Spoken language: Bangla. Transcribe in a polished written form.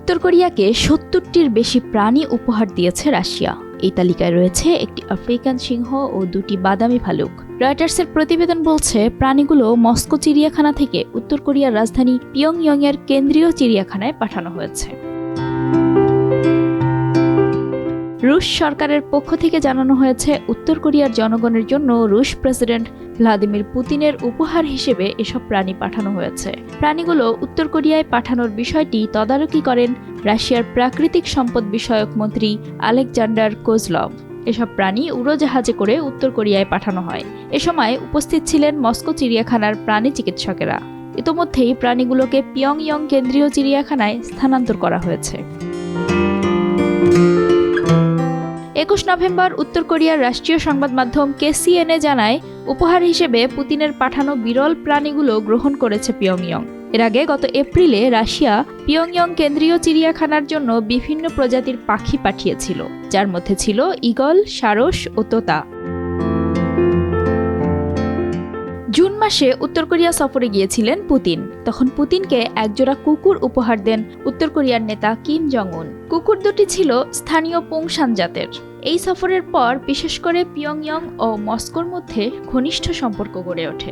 উত্তর কোরিয়াকে ৭০টির বেশি প্রাণী উপহার দিয়েছে রাশিয়া। এই তালিকায় রয়েছে একটি আফ্রিকান সিংহ ও 2টি বাদামি ভালুক। রয়টার্সের প্রতিবেদন বলছে, প্রাণীগুলো মস্কো চিড়িয়াখানা থেকে উত্তর কোরিয়ার রাজধানী পিয়ংইয়ংয়ের কেন্দ্রীয় চিড়িয়াখানায় পাঠানো হয়েছে। রুশ সরকারের পক্ষ থেকে জানানো হয়েছে, উত্তর কোরিয়ার জনগণের জন্য রুশ প্রেসিডেন্ট ভ্লাদিমির পুতিনের উপহার হিসেবে এসব প্রাণী পাঠানো হয়েছে। প্রাণীগুলো উত্তর কোরিয়ায় পাঠানোর বিষয়টি তদারকি করেন রাশিয়ার প্রাকৃতিক সম্পদ বিষয়ক মন্ত্রী আলেকজান্ডার কোজলভ। এসব প্রাণী উড়োজাহাজে করে উত্তর কোরিয়ায় পাঠানো হয়। এ সময় উপস্থিত ছিলেন মস্কো চিড়িয়াখানার প্রাণী চিকিৎসকেরা। ইতোমধ্যেই প্রাণীগুলোকে পিয়ংইয়ং কেন্দ্রীয় চিড়িয়াখানায় স্থানান্তর করা হয়েছে। ২১ নভেম্বর উত্তর কোরিয়ার রাষ্ট্রীয় সংবাদ মাধ্যম KCNA জানায়, উপহার হিসেবে পুতিনের পাঠানো বিরল প্রাণীগুলো গ্রহণ করেছে পিয়ংইয়ং। এর আগে গত এপ্রিলে রাশিয়া পিয়ংইয়ং কেন্দ্রীয় চিড়িয়াখানার জন্য বিভিন্ন প্রজাতির পাখি পাঠিয়েছিল, যার মধ্যে ছিল ঈগল, সারস ও তোতা। জুন মাসে উত্তর কোরিয়া সফরে গিয়েছিলেন পুতিন। তখন পুতিনকে একজোড়া কুকুর উপহার দেন উত্তর কোরিয়ার নেতা কিম জং উন। কুকুর দুটি ছিল স্থানীয় পোংশান জাতের। এই সফরের পর বিশেষ করে পিয়ংইয়ং ও মস্কোর মধ্যে ঘনিষ্ঠ সম্পর্ক গড়ে ওঠে।